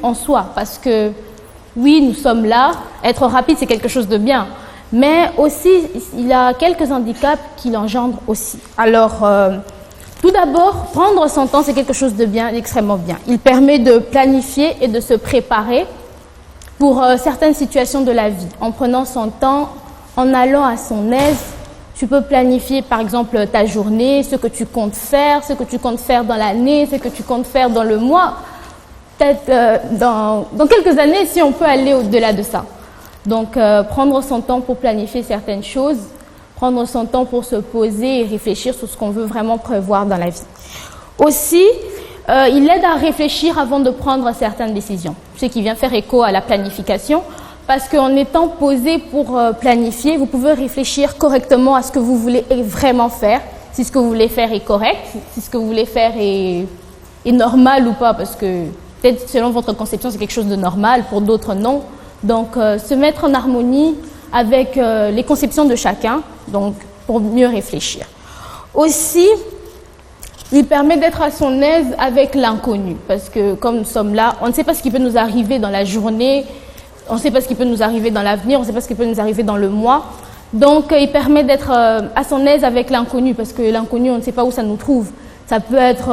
en soi, parce que oui, nous sommes là, être rapide c'est quelque chose de bien, mais aussi il y a quelques handicaps qui l'engendrent aussi. Alors, tout d'abord, prendre son temps c'est quelque chose de bien, d'extrêmement bien. Il permet de planifier et de se préparer pour certaines situations de la vie. En prenant son temps, en allant à son aise, tu peux planifier par exemple ta journée, ce que tu comptes faire, ce que tu comptes faire dans l'année, ce que tu comptes faire dans le mois. Peut-être dans quelques années, si on peut aller au-delà de ça. Donc, prendre son temps pour planifier certaines choses, prendre son temps pour se poser et réfléchir sur ce qu'on veut vraiment prévoir dans la vie. Aussi, il aide à réfléchir avant de prendre certaines décisions, ce qui vient faire écho à la planification, parce qu'en étant posé pour planifier, vous pouvez réfléchir correctement à ce que vous voulez vraiment faire, si ce que vous voulez faire est correct, si ce que vous voulez faire est normal ou pas, parce que peut-être selon votre conception c'est quelque chose de normal, pour d'autres non. Donc se mettre en harmonie avec les conceptions de chacun, donc pour mieux réfléchir. Aussi, il permet d'être à son aise avec l'inconnu, parce que comme nous sommes là, on ne sait pas ce qui peut nous arriver dans la journée, on ne sait pas ce qui peut nous arriver dans l'avenir, on ne sait pas ce qui peut nous arriver dans le mois. Donc, il permet d'être à son aise avec l'inconnu, parce que l'inconnu, on ne sait pas où ça nous trouve. Ça peut être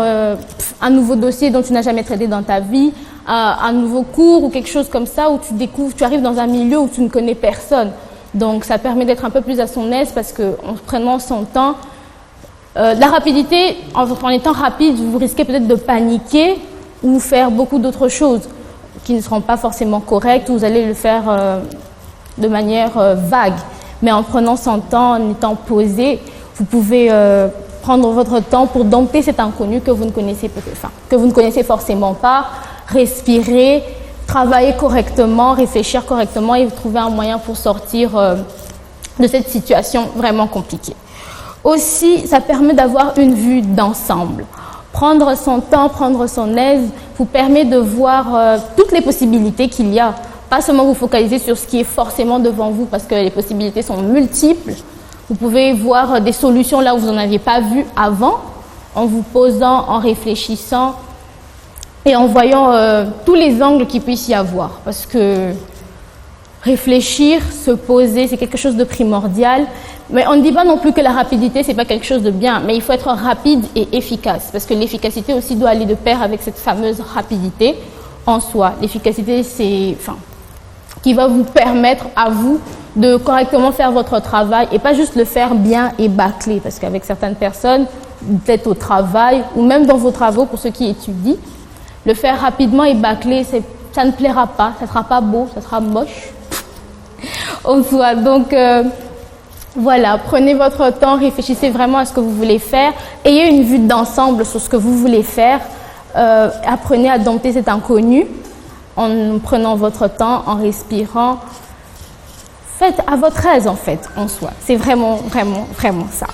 un nouveau dossier dont tu n'as jamais traité dans ta vie, un nouveau cours ou quelque chose comme ça, où tu découvres, tu arrives dans un milieu où tu ne connais personne. Donc, ça permet d'être un peu plus à son aise, parce qu'en prenant son temps, la rapidité, en étant rapide, vous risquez peut-être de paniquer ou faire beaucoup d'autres choses qui ne seront pas forcément correctes, vous allez le faire de manière vague. Mais en prenant son temps, en étant posé, vous pouvez prendre votre temps pour dompter cet inconnu que vous ne connaissez que vous ne connaissez forcément pas, respirer, travailler correctement, réfléchir correctement et trouver un moyen pour sortir de cette situation vraiment compliquée. Aussi, ça permet d'avoir une vue d'ensemble. Prendre son temps, prendre son aise vous permet de voir toutes les possibilités qu'il y a. Pas seulement vous focaliser sur ce qui est forcément devant vous, parce que les possibilités sont multiples. Vous pouvez voir des solutions là où vous n'en aviez pas vu avant, en vous posant, en réfléchissant et en voyant tous les angles qu'il puisse y avoir. Parce que réfléchir, se poser, c'est quelque chose de primordial. Mais on ne dit pas non plus que la rapidité, c'est pas quelque chose de bien, mais il faut être rapide et efficace, parce que l'efficacité aussi doit aller de pair avec cette fameuse rapidité en soi. L'efficacité, c'est, qui va vous permettre à vous de correctement faire votre travail et pas juste le faire bien et bâclé, parce qu'avec certaines personnes, peut-être au travail ou même dans vos travaux pour ceux qui étudient, le faire rapidement et bâclé, ça ne plaira pas, ça sera pas beau, ça sera moche en soi. Donc voilà, prenez votre temps, réfléchissez vraiment à ce que vous voulez faire, ayez une vue d'ensemble sur ce que vous voulez faire, apprenez à dompter cet inconnu en prenant votre temps, en respirant. Faites à votre aise en fait, en soi. C'est vraiment, vraiment, vraiment ça.